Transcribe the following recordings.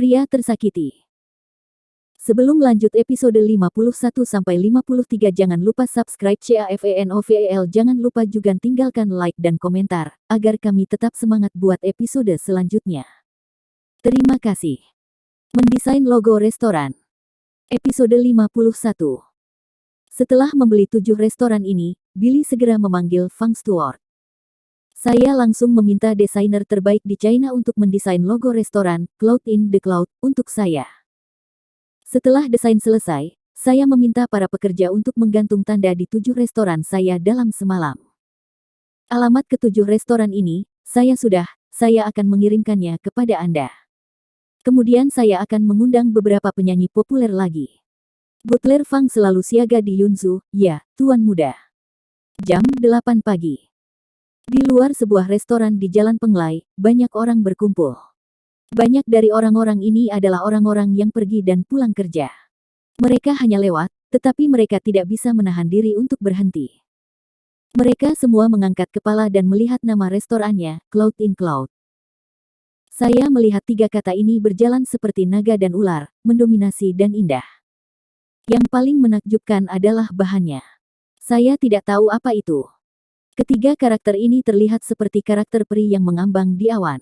Pria tersakiti. Sebelum lanjut episode 51-53 jangan lupa subscribe CAFENOVEL, jangan lupa juga tinggalkan like dan komentar, agar kami tetap semangat buat episode selanjutnya. Terima kasih. Mendesain logo restoran. Episode 51. Setelah membeli 7 restoran ini, Billy segera memanggil Fang Stewart. Saya langsung meminta desainer terbaik di China untuk mendesain logo restoran, Cloud in the Cloud, untuk saya. Setelah desain selesai, saya meminta para pekerja untuk menggantung tanda di 7 restoran saya dalam semalam. Alamat ke-7 restoran ini, saya akan mengirimkannya kepada Anda. Kemudian saya akan mengundang beberapa penyanyi populer lagi. Butler Fang selalu siaga di Yunzhu, ya, Tuan Muda. Jam 8 pagi. Di luar sebuah restoran di Jalan Penglai, banyak orang berkumpul. Banyak dari orang-orang ini adalah orang-orang yang pergi dan pulang kerja. Mereka hanya lewat, tetapi mereka tidak bisa menahan diri untuk berhenti. Mereka semua mengangkat kepala dan melihat nama restorannya, Cloud in Cloud. Saya melihat 3 kata ini berjalan seperti naga dan ular, mendominasi dan indah. Yang paling menakjubkan adalah bahannya. Saya tidak tahu apa itu. Ketiga karakter ini terlihat seperti karakter peri yang mengambang di awan.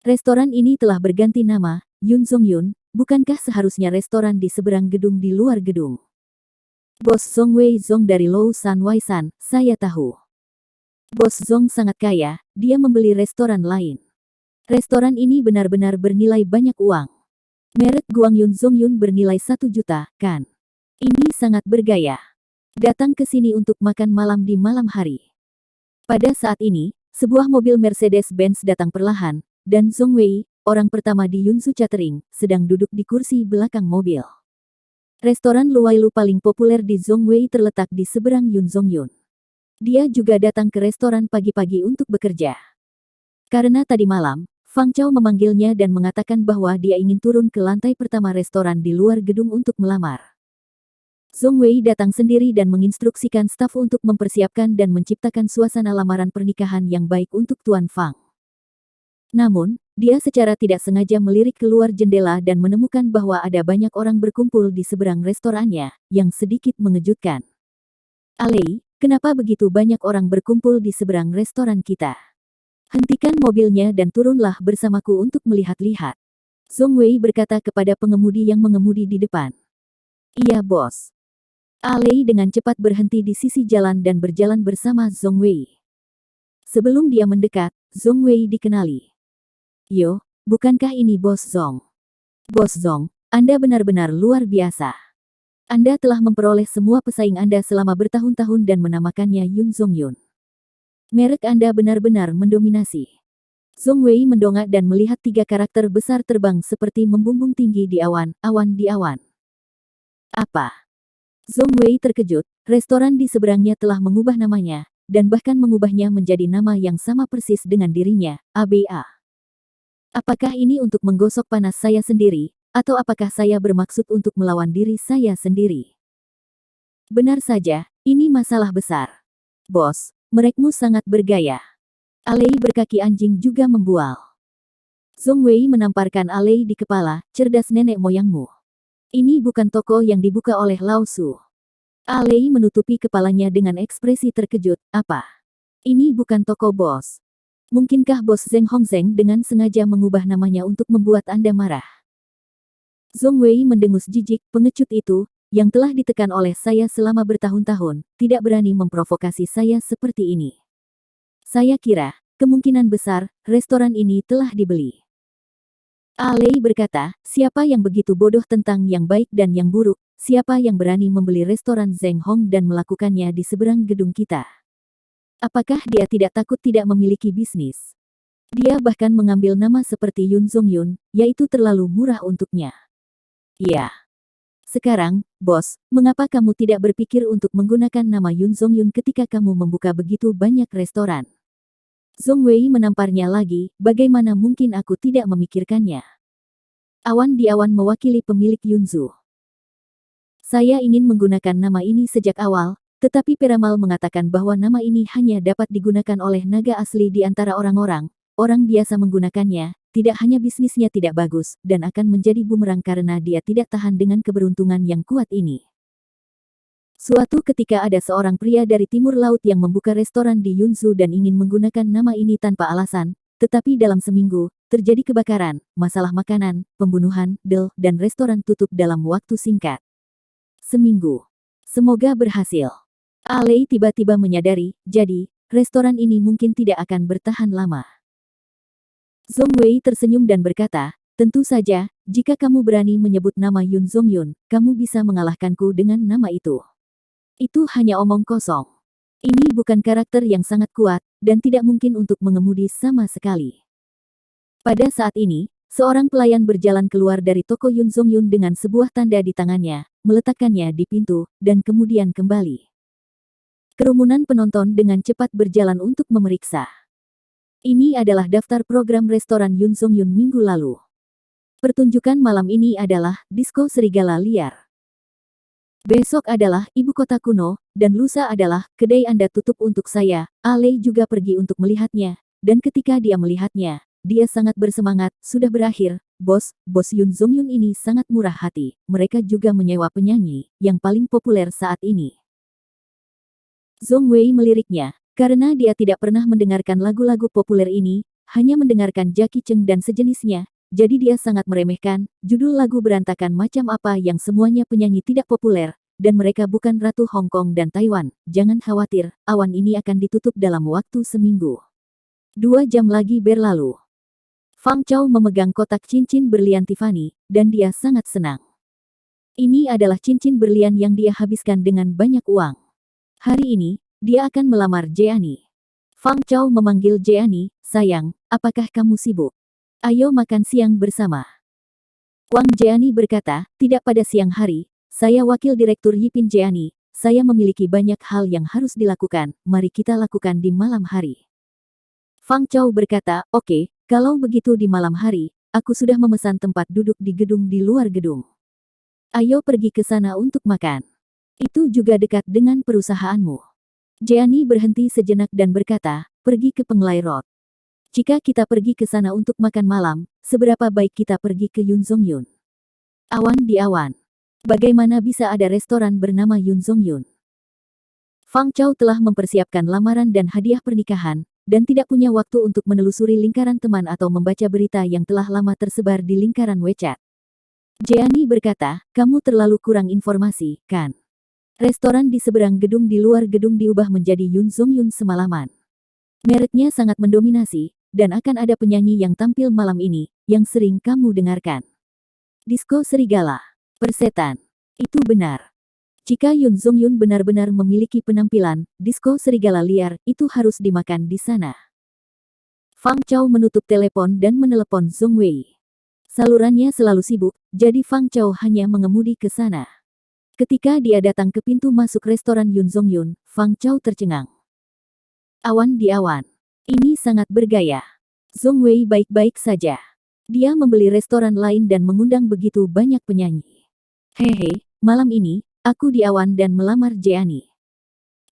Restoran ini telah berganti nama, Yunzhongyun, bukankah seharusnya restoran di seberang gedung di luar gedung? Bos Zhong Wei Zhong dari Lou San Wai San, saya tahu. Bos Zhong sangat kaya, dia membeli restoran lain. Restoran ini benar-benar bernilai banyak uang. Merek Guang Yunzhongyun bernilai 1 juta, kan? Ini sangat bergaya. Datang ke sini untuk makan malam di malam hari. Pada saat ini, sebuah mobil Mercedes-Benz datang perlahan, dan Zhong Wei, orang pertama di Yunzhu Catering, sedang duduk di kursi belakang mobil. Restoran Luwailu paling populer di Zhong Wei terletak di seberang Yunzhongyun. Dia juga datang ke restoran pagi-pagi untuk bekerja. Karena tadi malam, Fang Chao memanggilnya dan mengatakan bahwa dia ingin turun ke lantai pertama restoran di luar gedung untuk melamar. Zhong Wei datang sendiri dan menginstruksikan staf untuk mempersiapkan dan menciptakan suasana lamaran pernikahan yang baik untuk Tuan Fang. Namun, dia secara tidak sengaja melirik keluar jendela dan menemukan bahwa ada banyak orang berkumpul di seberang restorannya, yang sedikit mengejutkan. "Alei, kenapa begitu banyak orang berkumpul di seberang restoran kita? Hentikan mobilnya dan turunlah bersamaku untuk melihat-lihat," Zhong Wei berkata kepada pengemudi yang mengemudi di depan. "Iya, bos." Alei dengan cepat berhenti di sisi jalan dan berjalan bersama Zhong Wei. Sebelum dia mendekat, Zhong Wei dikenali. "Yo, bukankah ini Bos Zhong? Bos Zhong, Anda benar-benar luar biasa. Anda telah memperoleh semua pesaing Anda selama bertahun-tahun dan menamakannya Yunzhongyun. Merek Anda benar-benar mendominasi." Zhong Wei mendongak dan melihat 3 karakter besar terbang seperti membumbung tinggi di awan di awan. "Apa?" Zhong Wei terkejut, restoran di seberangnya telah mengubah namanya, dan bahkan mengubahnya menjadi nama yang sama persis dengan dirinya, ABA. "Apakah ini untuk menggosok panas saya sendiri, atau apakah saya bermaksud untuk melawan diri saya sendiri?" "Benar saja, ini masalah besar. Bos, merekmu sangat bergaya." Alei berkaki anjing juga membual. Zhong Wei menamparkan Alei di kepala, "Cerdas nenek moyangmu. Ini bukan toko yang dibuka oleh Lao Su." Alei menutupi kepalanya dengan ekspresi terkejut, "Apa? Ini bukan toko bos. Mungkinkah Bos Zheng Hongzheng dengan sengaja mengubah namanya untuk membuat Anda marah?" Zhong Wei mendengus jijik, pengecut itu, yang telah ditekan oleh saya selama bertahun-tahun, tidak berani memprovokasi saya seperti ini. Saya kira, kemungkinan besar, restoran ini telah dibeli. Alei berkata, "Siapa yang begitu bodoh tentang yang baik dan yang buruk? Siapa yang berani membeli restoran Zheng Hong dan melakukannya di seberang gedung kita? Apakah dia tidak takut tidak memiliki bisnis? Dia bahkan mengambil nama seperti Yunzhongyun, yaitu terlalu murah untuknya." "Ya. Sekarang, bos, mengapa kamu tidak berpikir untuk menggunakan nama Yunzhongyun ketika kamu membuka begitu banyak restoran?" Zhong Wei menamparnya lagi, "Bagaimana mungkin aku tidak memikirkannya? Awan di awan mewakili pemilik Yunzhu. Saya ingin menggunakan nama ini sejak awal, tetapi Peramal mengatakan bahwa nama ini hanya dapat digunakan oleh naga asli di antara orang-orang. Orang biasa menggunakannya, tidak hanya bisnisnya tidak bagus, dan akan menjadi bumerang karena dia tidak tahan dengan keberuntungan yang kuat ini. Suatu ketika ada seorang pria dari timur laut yang membuka restoran di Yunzhou dan ingin menggunakan nama ini tanpa alasan, tetapi dalam seminggu, terjadi kebakaran, masalah makanan, pembunuhan, dan restoran tutup dalam waktu singkat. Seminggu. Semoga berhasil. Alei tiba-tiba menyadari, jadi, restoran ini mungkin tidak akan bertahan lama. Zhong Wei tersenyum dan berkata, tentu saja, jika kamu berani menyebut nama Yun Zongyun, kamu bisa mengalahkanku dengan nama itu. Itu hanya omong kosong. Ini bukan karakter yang sangat kuat, dan tidak mungkin untuk mengemudi sama sekali. Pada saat ini, seorang pelayan berjalan keluar dari toko Yun Zongyun dengan sebuah tanda di tangannya, meletakkannya di pintu, dan kemudian kembali. Kerumunan penonton dengan cepat berjalan untuk memeriksa. Ini adalah daftar program restoran Yun Zongyun minggu lalu. Pertunjukan malam ini adalah Disko Serigala Liar. Besok adalah Ibu Kota Kuno, dan lusa adalah kedai Anda tutup untuk saya. Alei juga pergi untuk melihatnya, dan ketika dia melihatnya, dia sangat bersemangat. Sudah berakhir, bos Yun Zongyun ini sangat murah hati. Mereka juga menyewa penyanyi yang paling populer saat ini. Zhong Wei meliriknya, karena dia tidak pernah mendengarkan lagu-lagu populer ini, hanya mendengarkan Jackie Cheng dan sejenisnya. Jadi dia sangat meremehkan, judul lagu berantakan macam apa yang semuanya penyanyi tidak populer, dan mereka bukan Ratu Hong Kong dan Taiwan. Jangan khawatir, awan ini akan ditutup dalam waktu seminggu. 2 jam lagi berlalu. Fang Chao memegang kotak cincin berlian Tiffany, dan dia sangat senang. Ini adalah cincin berlian yang dia habiskan dengan banyak uang. Hari ini, dia akan melamar Jeannie. Fang Chao memanggil Jeannie, sayang, apakah kamu sibuk? Ayo makan siang bersama. Wang Jeannie berkata, tidak pada siang hari, saya wakil direktur Yipin Jeannie, saya memiliki banyak hal yang harus dilakukan, mari kita lakukan di malam hari. Fang Chao berkata, oke, kalau begitu di malam hari, aku sudah memesan tempat duduk di gedung di luar gedung. Ayo pergi ke sana untuk makan. Itu juga dekat dengan perusahaanmu. Jeannie berhenti sejenak dan berkata, pergi ke Penglai Road. Jika kita pergi ke sana untuk makan malam, seberapa baik kita pergi ke Yun Zongyun? Awan di awan. Bagaimana bisa ada restoran bernama Yun Zongyun? Fang Chao telah mempersiapkan lamaran dan hadiah pernikahan, dan tidak punya waktu untuk menelusuri lingkaran teman atau membaca berita yang telah lama tersebar di lingkaran WeChat. Jeannie berkata, kamu terlalu kurang informasi, kan? Restoran di seberang gedung di luar gedung diubah menjadi Yun Zongyun semalaman. Mereknya sangat mendominasi, dan akan ada penyanyi yang tampil malam ini, yang sering kamu dengarkan. Disko Serigala. Persetan. Itu benar. Jika Yun Zongyun benar-benar memiliki penampilan, Disko Serigala Liar, itu harus dimakan di sana. Fang Chao menutup telepon dan menelepon Zhong Wei. Salurannya selalu sibuk, jadi Fang Chao hanya mengemudi ke sana. Ketika dia datang ke pintu masuk restoran Yun Zongyun, Fang Chao tercengang. Awan di awan. Ini sangat bergaya. Zhong Wei baik-baik saja. Dia membeli restoran lain dan mengundang begitu banyak penyanyi. Hehe, malam ini, aku di awan dan melamar Jeannie.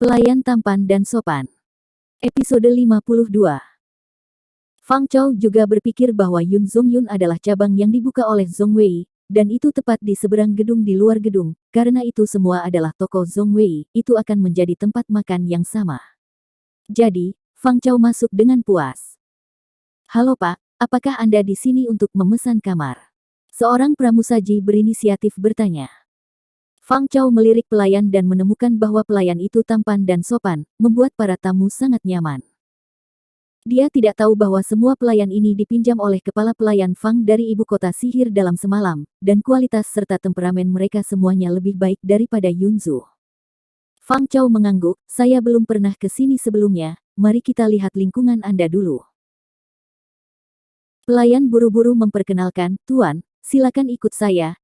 Pelayan tampan dan sopan. Episode 52. Fang Chao juga berpikir bahwa Yun Zongyun adalah cabang yang dibuka oleh Zhong Wei, dan itu tepat di seberang gedung di luar gedung, karena itu semua adalah toko Zhong Wei, itu akan menjadi tempat makan yang sama. Jadi, Fang Chao masuk dengan puas. Halo Pak, apakah Anda di sini untuk memesan kamar? Seorang pramusaji berinisiatif bertanya. Fang Chao melirik pelayan dan menemukan bahwa pelayan itu tampan dan sopan, membuat para tamu sangat nyaman. Dia tidak tahu bahwa semua pelayan ini dipinjam oleh kepala pelayan Fang dari ibu kota sihir dalam semalam, dan kualitas serta temperamen mereka semuanya lebih baik daripada Yunzhu. Fang Chao mengangguk, saya belum pernah ke sini sebelumnya, mari kita lihat lingkungan Anda dulu. Pelayan buru-buru memperkenalkan, Tuan, silakan ikut saya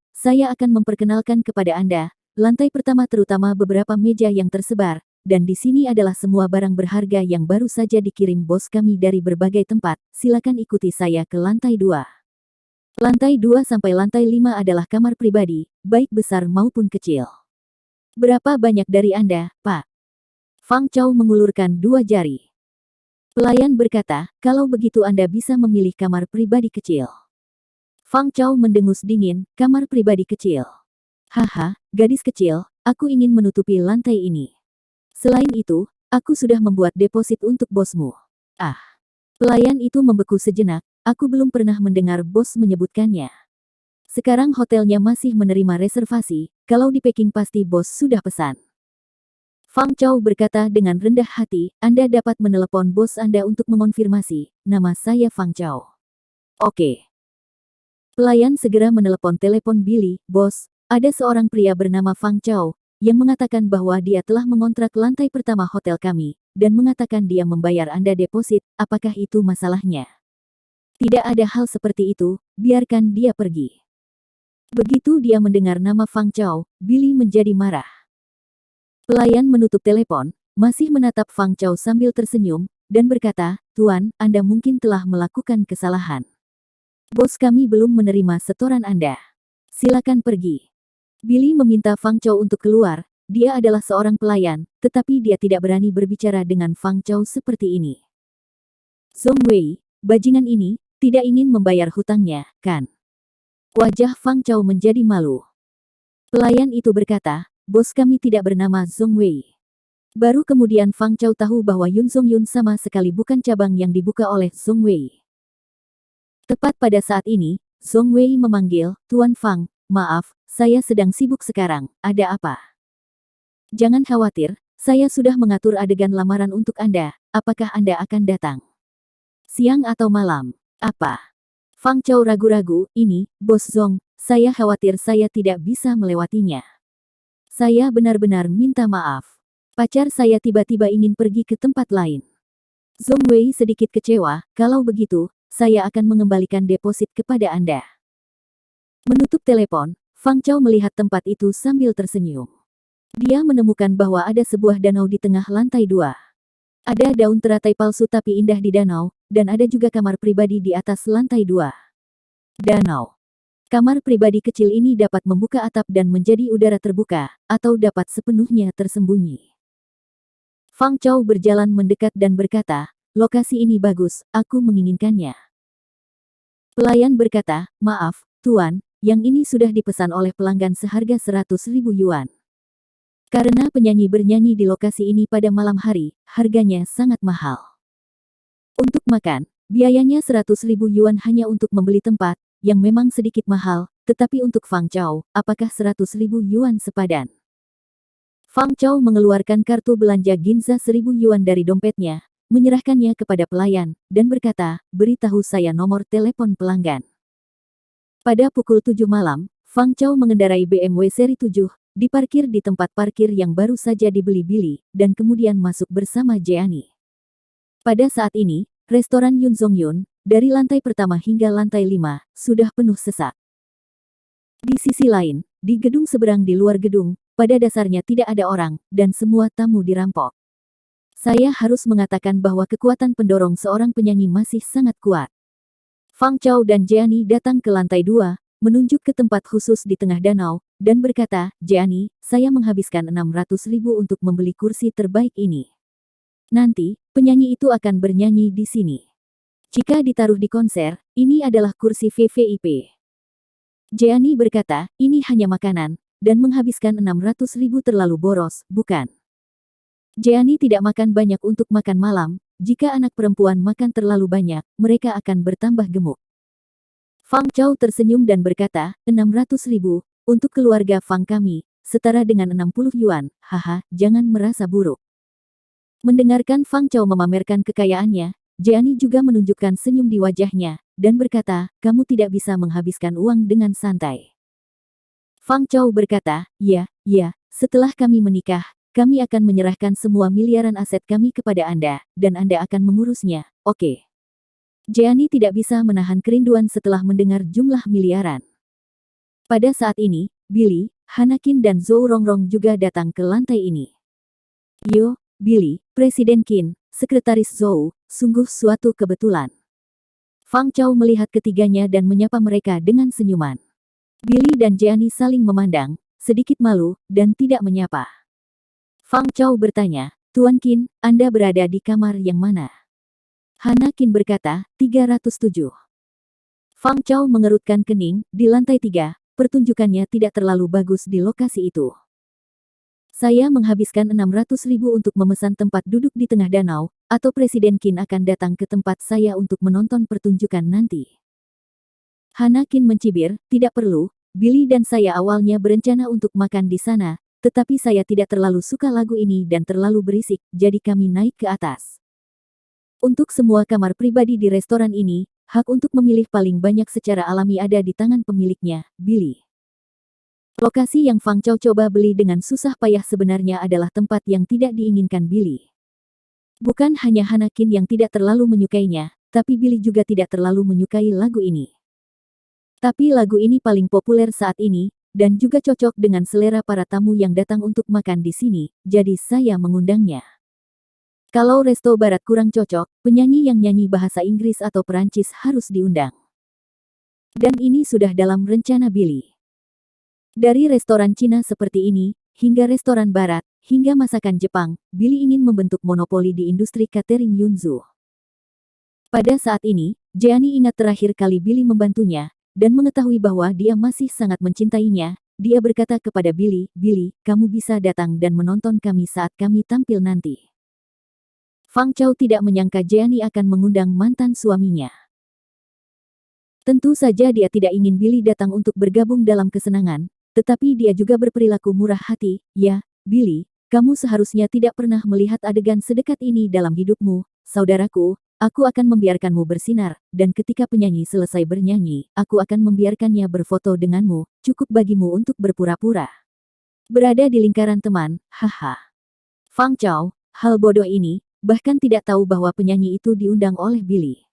akan memperkenalkan kepada Anda, lantai pertama terutama beberapa meja yang tersebar, dan di sini adalah semua barang berharga yang baru saja dikirim bos kami dari berbagai tempat, silakan ikuti saya ke lantai 2. Lantai 2 sampai lantai 5 adalah kamar pribadi, baik besar maupun kecil. Berapa banyak dari Anda, Pak? Fang Chao mengulurkan 2 jari. Pelayan berkata, kalau begitu Anda bisa memilih kamar pribadi kecil. Fang Chao mendengus dingin, kamar pribadi kecil. Haha, gadis kecil, aku ingin menutupi lantai ini. Selain itu, aku sudah membuat deposit untuk bosmu. Ah, pelayan itu membeku sejenak, aku belum pernah mendengar bos menyebutkannya. Sekarang hotelnya masih menerima reservasi, kalau di Peking pasti bos sudah pesan. Fang Chao berkata dengan rendah hati, Anda dapat menelepon bos Anda untuk mengonfirmasi, nama saya Fang Chao. Oke. Pelayan segera menelepon telepon Billy, bos, ada seorang pria bernama Fang Chao, yang mengatakan bahwa dia telah mengontrak lantai pertama hotel kami, dan mengatakan dia membayar Anda deposit, apakah itu masalahnya? Tidak ada hal seperti itu, biarkan dia pergi. Begitu dia mendengar nama Fang Chao, Billy menjadi marah. Pelayan menutup telepon, masih menatap Fang Chao sambil tersenyum, dan berkata, Tuan, Anda mungkin telah melakukan kesalahan. Bos kami belum menerima setoran Anda. Silakan pergi. Billy meminta Fang Chao untuk keluar, dia adalah seorang pelayan, tetapi dia tidak berani berbicara dengan Fang Chao seperti ini. Zhong Wei, bajingan ini, tidak ingin membayar hutangnya, kan? Wajah Fang Chao menjadi malu. Pelayan itu berkata, bos kami tidak bernama Zhong Wei. Baru kemudian Fang Chao tahu bahwa Yun Zhong Yun sama sekali bukan cabang yang dibuka oleh Zhong Wei. Tepat pada saat ini, Zhong Wei memanggil, Tuan Fang, maaf, saya sedang sibuk sekarang, ada apa? Jangan khawatir, saya sudah mengatur adegan lamaran untuk Anda, apakah Anda akan datang? Siang atau malam? Apa? Fang Chao ragu-ragu, ini, Bos Zhong, saya khawatir saya tidak bisa melewatinya. Saya benar-benar minta maaf. Pacar saya tiba-tiba ingin pergi ke tempat lain. Zhong Wei sedikit kecewa, kalau begitu, saya akan mengembalikan deposit kepada Anda. Menutup telepon, Fang Chao melihat tempat itu sambil tersenyum. Dia menemukan bahwa ada sebuah danau di tengah lantai 2. Ada daun teratai palsu tapi indah di danau, dan ada juga kamar pribadi di atas lantai 2. Danau. Kamar pribadi kecil ini dapat membuka atap dan menjadi udara terbuka, atau dapat sepenuhnya tersembunyi. Fang Chao berjalan mendekat dan berkata, lokasi ini bagus, aku menginginkannya. Pelayan berkata, maaf, Tuan, yang ini sudah dipesan oleh pelanggan seharga 100.000 yuan. Karena penyanyi bernyanyi di lokasi ini pada malam hari, harganya sangat mahal. Untuk makan, biayanya 100.000 yuan hanya untuk membeli tempat, yang memang sedikit mahal, tetapi untuk Fang Chao, apakah 100.000 yuan sepadan? Fang Chao mengeluarkan kartu belanja Ginza 1.000 yuan dari dompetnya, menyerahkannya kepada pelayan, dan berkata, beritahu saya nomor telepon pelanggan. Pada pukul 7 malam, Fang Chao mengendarai BMW seri 7, diparkir di tempat parkir yang baru saja dibeli Billy, dan kemudian masuk bersama Jeannie. Pada saat ini, restoran Yun Zhong Yun, dari lantai pertama hingga lantai 5, sudah penuh sesak. Di sisi lain, di gedung seberang di luar gedung, pada dasarnya tidak ada orang, dan semua tamu dirampok. Saya harus mengatakan bahwa kekuatan pendorong seorang penyanyi masih sangat kuat. Fang Chao dan Jeannie datang ke lantai 2, menunjuk ke tempat khusus di tengah danau, dan berkata, Jeannie, saya menghabiskan 600.000 untuk membeli kursi terbaik ini. Nanti, penyanyi itu akan bernyanyi di sini. Jika ditaruh di konser, ini adalah kursi VVIP. Jeannie berkata, ini hanya makanan, dan menghabiskan 600.000 terlalu boros, bukan? Jeannie tidak makan banyak untuk makan malam, jika anak perempuan makan terlalu banyak, mereka akan bertambah gemuk. Fang Chao tersenyum dan berkata, 600.000, untuk keluarga Fang kami, setara dengan 60 yuan, haha, jangan merasa buruk. Mendengarkan Fang Chao memamerkan kekayaannya, Jeannie juga menunjukkan senyum di wajahnya, dan berkata, kamu tidak bisa menghabiskan uang dengan santai. Fang Chao berkata, ya, setelah kami menikah, kami akan menyerahkan semua miliaran aset kami kepada Anda, dan Anda akan mengurusnya, oke? Jeannie tidak bisa menahan kerinduan setelah mendengar jumlah miliaran. Pada saat ini, Billy, Hanakin dan Zhou Rongrong juga datang ke lantai ini. Yo, Billy, Presiden Qin, Sekretaris Zhou, sungguh suatu kebetulan. Fang Chao melihat ketiganya dan menyapa mereka dengan senyuman. Billy dan Jeannie saling memandang, sedikit malu, dan tidak menyapa. Fang Chao bertanya, Tuan Qin, Anda berada di kamar yang mana? Hana Qin berkata, 307. Fang Chao mengerutkan kening, di lantai 3, pertunjukannya tidak terlalu bagus di lokasi itu. Saya menghabiskan 600.000 untuk memesan tempat duduk di tengah danau, atau Presiden Qin akan datang ke tempat saya untuk menonton pertunjukan nanti. Hana Qin mencibir, tidak perlu, Billy dan saya awalnya berencana untuk makan di sana, tetapi saya tidak terlalu suka lagu ini dan terlalu berisik, jadi kami naik ke atas. Untuk semua kamar pribadi di restoran ini, hak untuk memilih paling banyak secara alami ada di tangan pemiliknya, Billy. Lokasi yang Fang Chao coba beli dengan susah payah sebenarnya adalah tempat yang tidak diinginkan Billy. Bukan hanya Hana Qin yang tidak terlalu menyukainya, tapi Billy juga tidak terlalu menyukai lagu ini. Tapi lagu ini paling populer saat ini, dan juga cocok dengan selera para tamu yang datang untuk makan di sini, jadi saya mengundangnya. Kalau resto barat kurang cocok, penyanyi yang nyanyi bahasa Inggris atau Perancis harus diundang. Dan ini sudah dalam rencana Billy. Dari restoran Cina seperti ini, hingga restoran barat, hingga masakan Jepang, Billy ingin membentuk monopoli di industri catering Yunzu. Pada saat ini, Jeannie ingat terakhir kali Billy membantunya, dan mengetahui bahwa dia masih sangat mencintainya. Dia berkata kepada Billy, "Billy, kamu bisa datang dan menonton kami saat kami tampil nanti." Fang Chao tidak menyangka Jeannie akan mengundang mantan suaminya. Tentu saja dia tidak ingin Billy datang untuk bergabung dalam kesenangan, tetapi dia juga berperilaku murah hati. "Ya, Billy, kamu seharusnya tidak pernah melihat adegan sedekat ini dalam hidupmu, saudaraku. Aku akan membiarkanmu bersinar, dan ketika penyanyi selesai bernyanyi, aku akan membiarkannya berfoto denganmu, cukup bagimu untuk berpura-pura berada di lingkaran teman, haha." Fang Chao, hal bodoh ini, bahkan tidak tahu bahwa penyanyi itu diundang oleh Billy.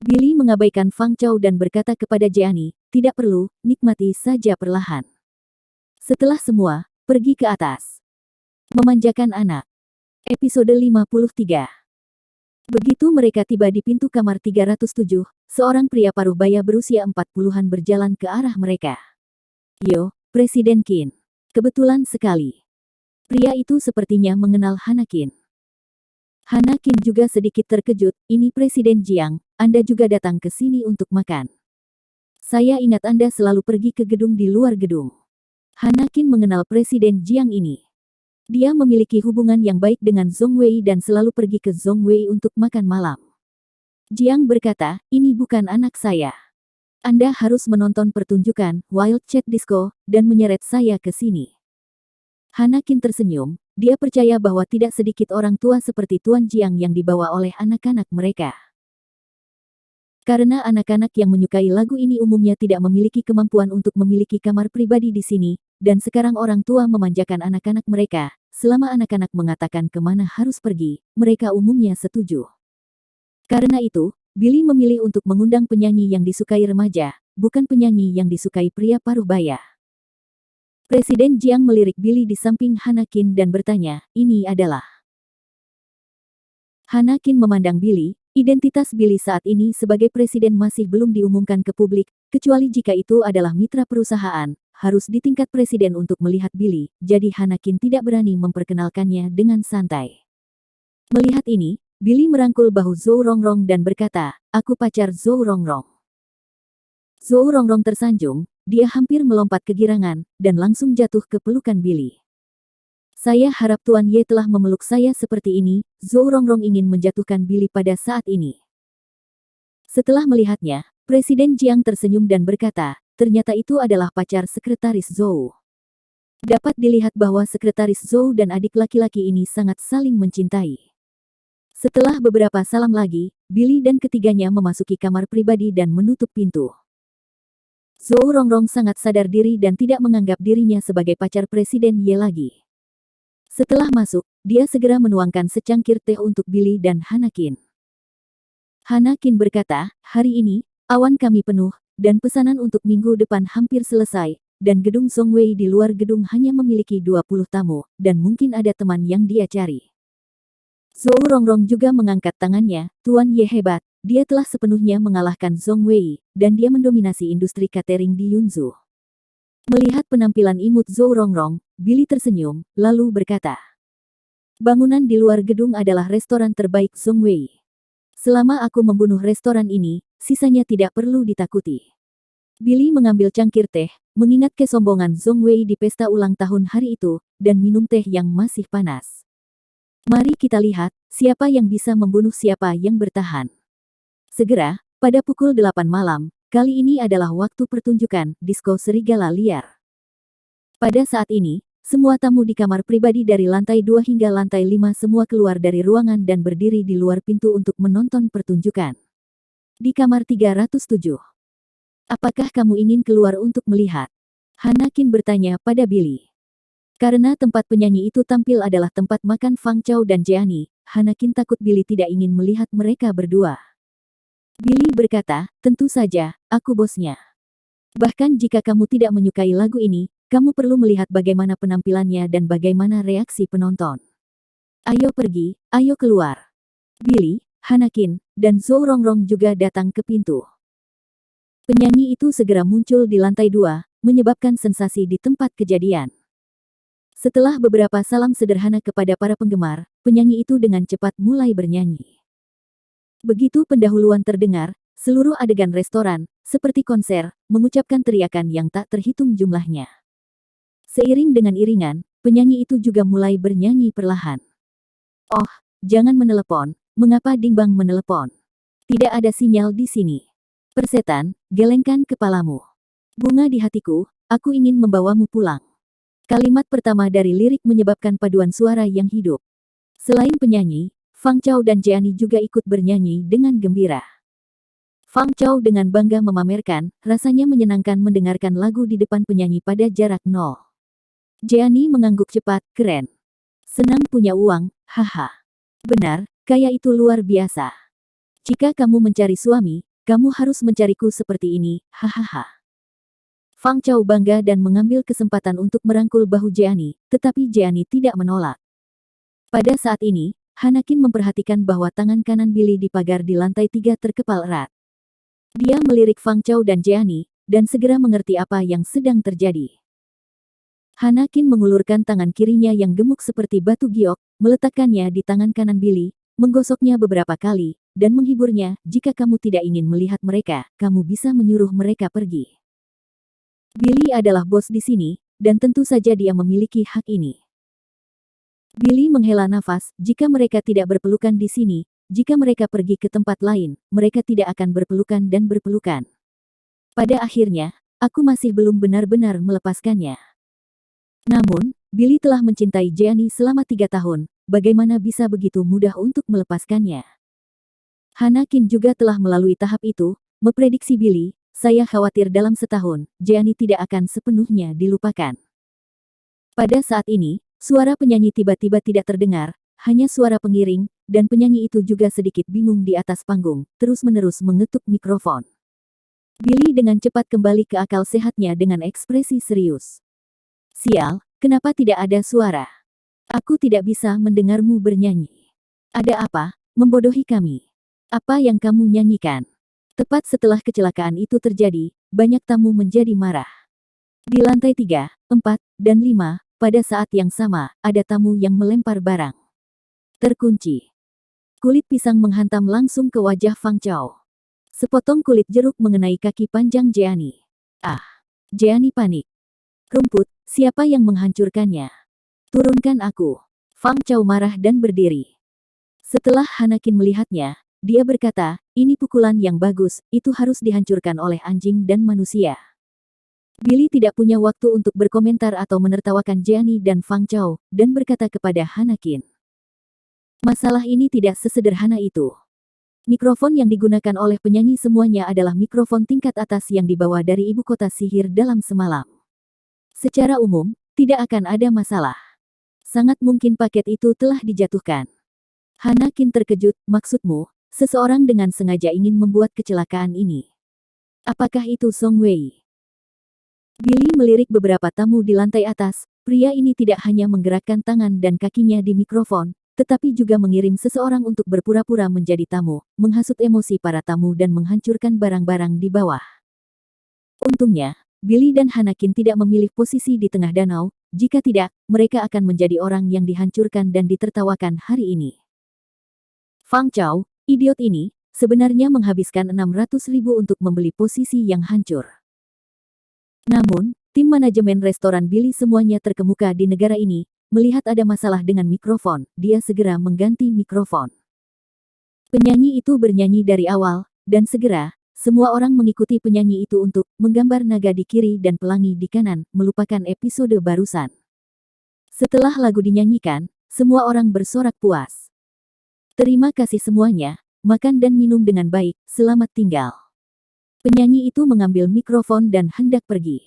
Billy mengabaikan Fang Chao dan berkata kepada Jeannie, "Tidak perlu, nikmati saja perlahan." Setelah semua, pergi ke atas. Memanjakan anak. Episode 53. Begitu mereka tiba di pintu kamar 307, seorang pria paruh baya berusia 40-an berjalan ke arah mereka. "Yo, Presiden Qin. Kebetulan sekali." Pria itu sepertinya mengenal Hana Qin. Hana Qin juga sedikit terkejut, "Ini Presiden Jiang, Anda juga datang ke sini untuk makan. Saya ingat Anda selalu pergi ke gedung di luar gedung." Hana Qin mengenal Presiden Jiang ini. Dia memiliki hubungan yang baik dengan Zhong Wei dan selalu pergi ke Zhong Wei untuk makan malam. Jiang berkata, "Ini bukan anak saya. Anda harus menonton pertunjukan Wild Chat Disco dan menyeret saya ke sini." Hana Qin tersenyum, dia percaya bahwa tidak sedikit orang tua seperti Tuan Jiang yang dibawa oleh anak-anak mereka. Karena anak-anak yang menyukai lagu ini umumnya tidak memiliki kemampuan untuk memiliki kamar pribadi di sini, dan sekarang orang tua memanjakan anak-anak mereka, selama anak-anak mengatakan kemana harus pergi, mereka umumnya setuju. Karena itu, Billy memilih untuk mengundang penyanyi yang disukai remaja, bukan penyanyi yang disukai pria paruh baya. Presiden Jiang melirik Billy di samping Hana Qin dan bertanya, "Ini adalah?" Hana Qin memandang Billy, identitas Billy saat ini sebagai presiden masih belum diumumkan ke publik, kecuali jika itu adalah mitra perusahaan, harus di tingkat presiden untuk melihat Billy, jadi Hana Qin tidak berani memperkenalkannya dengan santai. Melihat ini, Billy merangkul bahu Zhou Rongrong dan berkata, "Aku pacar Zhou Rongrong." Zhou Rongrong tersanjung, dia hampir melompat kegirangan, dan langsung jatuh ke pelukan Billy. "Saya harap Tuan Ye telah memeluk saya seperti ini." Zhou Rongrong ingin menjatuhkan Billy pada saat ini. Setelah melihatnya, Presiden Jiang tersenyum dan berkata, "Ternyata itu adalah pacar sekretaris Zhou." Dapat dilihat bahwa sekretaris Zhou dan adik laki-laki ini sangat saling mencintai. Setelah beberapa salam lagi, Billy dan ketiganya memasuki kamar pribadi dan menutup pintu. Zhou Rongrong sangat sadar diri dan tidak menganggap dirinya sebagai pacar Presiden Ye lagi. Setelah masuk, dia segera menuangkan secangkir teh untuk Billy dan Hana Qin. Hana Qin berkata, "Hari ini, awan kami penuh, dan pesanan untuk minggu depan hampir selesai, dan gedung Zhong Wei di luar gedung hanya memiliki 20 tamu, dan mungkin ada teman yang dia cari." Zhou Rongrong juga mengangkat tangannya, "Tuan Ye hebat, dia telah sepenuhnya mengalahkan Zhong Wei, dan dia mendominasi industri catering di Yunzu." Melihat penampilan imut Zhou Rongrong, Billy tersenyum, lalu berkata, "Bangunan di luar gedung adalah restoran terbaik Zhong Wei. Selama aku membunuh restoran ini, sisanya tidak perlu ditakuti. Billy mengambil cangkir teh, mengingat kesombongan Zhong Wei di pesta ulang tahun hari itu, dan minum teh yang masih panas. Mari kita lihat, siapa yang bisa membunuh siapa yang bertahan. Segera, pada pukul 8 malam, kali ini adalah waktu pertunjukan Disko Serigala Liar. Pada saat ini, semua tamu di kamar pribadi dari lantai 2 hingga lantai 5 semua keluar dari ruangan dan berdiri di luar pintu untuk menonton pertunjukan. Di kamar 307. Apakah kamu ingin keluar untuk melihat? Hanakin bertanya pada Billy. Karena tempat penyanyi itu tampil adalah tempat makan Fang Chao dan Jeannie, Hanakin takut Billy tidak ingin melihat mereka berdua. Billy berkata, tentu saja, aku bosnya. Bahkan jika kamu tidak menyukai lagu ini, kamu perlu melihat bagaimana penampilannya dan bagaimana reaksi penonton. Ayo pergi, ayo keluar. Billy, Hanakin, dan Zhou Rongrong juga datang ke pintu. Penyanyi itu segera muncul di lantai 2, menyebabkan sensasi di tempat kejadian. Setelah beberapa salam sederhana kepada para penggemar, penyanyi itu dengan cepat mulai bernyanyi. Begitu pendahuluan terdengar, seluruh adegan restoran, seperti konser, mengucapkan teriakan yang tak terhitung jumlahnya. Seiring dengan iringan, penyanyi itu juga mulai bernyanyi perlahan. Oh, jangan menelepon, mengapa Dingbang menelepon? Tidak ada sinyal di sini. Persetan, gelengkan kepalamu. Bunga di hatiku, aku ingin membawamu pulang. Kalimat pertama dari lirik menyebabkan paduan suara yang hidup. Selain penyanyi, Fang Chao dan Jeannie juga ikut bernyanyi dengan gembira. Fang Chao dengan bangga memamerkan, rasanya menyenangkan mendengarkan lagu di depan penyanyi pada jarak nol. Jeannie mengangguk cepat, keren. Senang punya uang, haha. Benar, kaya itu luar biasa. Jika kamu mencari suami, kamu harus mencariku seperti ini, hahaha. Fang Chao bangga dan mengambil kesempatan untuk merangkul bahu Jeannie, tetapi Jeannie tidak menolak. Pada saat ini, Hanakin memperhatikan bahwa tangan kanan Billy di pagar di lantai 3 terkepal erat. Dia melirik Fang Chao dan Jeannie, dan segera mengerti apa yang sedang terjadi. Hanakin mengulurkan tangan kirinya yang gemuk seperti batu giok, meletakkannya di tangan kanan Billy, menggosoknya beberapa kali, dan menghiburnya, jika kamu tidak ingin melihat mereka, kamu bisa menyuruh mereka pergi. Billy adalah bos di sini, dan tentu saja dia memiliki hak ini. Billy menghela nafas, jika mereka tidak berpelukan di sini, jika mereka pergi ke tempat lain, mereka tidak akan berpelukan dan berpelukan. Pada akhirnya, aku masih belum benar-benar melepaskannya. Namun, Billy telah mencintai Jeannie selama 3 tahun, bagaimana bisa begitu mudah untuk melepaskannya? Hanakin juga telah melalui tahap itu, memprediksi Billy, saya khawatir dalam setahun, Jeannie tidak akan sepenuhnya dilupakan. Pada saat ini, suara penyanyi tiba-tiba tidak terdengar, hanya suara pengiring, dan penyanyi itu juga sedikit bingung di atas panggung, terus-menerus mengetuk mikrofon. Billy dengan cepat kembali ke akal sehatnya dengan ekspresi serius. Sial, kenapa tidak ada suara? Aku tidak bisa mendengarmu bernyanyi. Ada apa, membodohi kami? Apa yang kamu nyanyikan? Tepat setelah kecelakaan itu terjadi, banyak tamu menjadi marah. Di lantai 3, 4, dan 5, pada saat yang sama, ada tamu yang melempar barang. Terkunci. Kulit pisang menghantam langsung ke wajah Fang Chao. Sepotong kulit jeruk mengenai kaki panjang Jeannie. Ah! Jeannie panik. Rumput, siapa yang menghancurkannya? Turunkan aku. Fang Chao marah dan berdiri. Setelah Hanakin melihatnya, dia berkata, ini pukulan yang bagus, itu harus dihancurkan oleh anjing dan manusia. Billy tidak punya waktu untuk berkomentar atau menertawakan Jeannie dan Fang Chao, dan berkata kepada Hanakin. Masalah ini tidak sesederhana itu. Mikrofon yang digunakan oleh penyanyi semuanya adalah mikrofon tingkat atas yang dibawa dari ibu kota sihir dalam semalam. Secara umum, tidak akan ada masalah. Sangat mungkin paket itu telah dijatuhkan. Hanakin terkejut, maksudmu, seseorang dengan sengaja ingin membuat kecelakaan ini. Apakah itu Song Wei? Billy melirik beberapa tamu di lantai atas, pria ini tidak hanya menggerakkan tangan dan kakinya di mikrofon, tetapi juga mengirim seseorang untuk berpura-pura menjadi tamu, menghasut emosi para tamu dan menghancurkan barang-barang di bawah. Untungnya, Billy dan Hanakin tidak memilih posisi di tengah danau, jika tidak, mereka akan menjadi orang yang dihancurkan dan ditertawakan hari ini. Fang Chao, idiot ini, sebenarnya menghabiskan 600.000 untuk membeli posisi yang hancur. Namun, tim manajemen restoran Billy semuanya terkemuka di negara ini, melihat ada masalah dengan mikrofon, dia segera mengganti mikrofon. Penyanyi itu bernyanyi dari awal, dan segera, semua orang mengikuti penyanyi itu untuk menggambar naga di kiri dan pelangi di kanan, melupakan episode barusan. Setelah lagu dinyanyikan, semua orang bersorak puas. Terima kasih semuanya, makan dan minum dengan baik, selamat tinggal. Penyanyi itu mengambil mikrofon dan hendak pergi.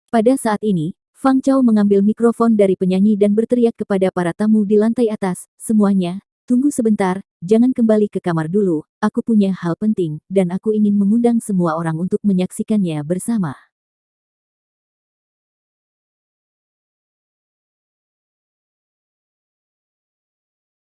Pada saat ini, Fang Chao mengambil mikrofon dari penyanyi dan berteriak kepada para tamu di lantai atas, semuanya, tunggu sebentar, jangan kembali ke kamar dulu, aku punya hal penting, dan aku ingin mengundang semua orang untuk menyaksikannya bersama.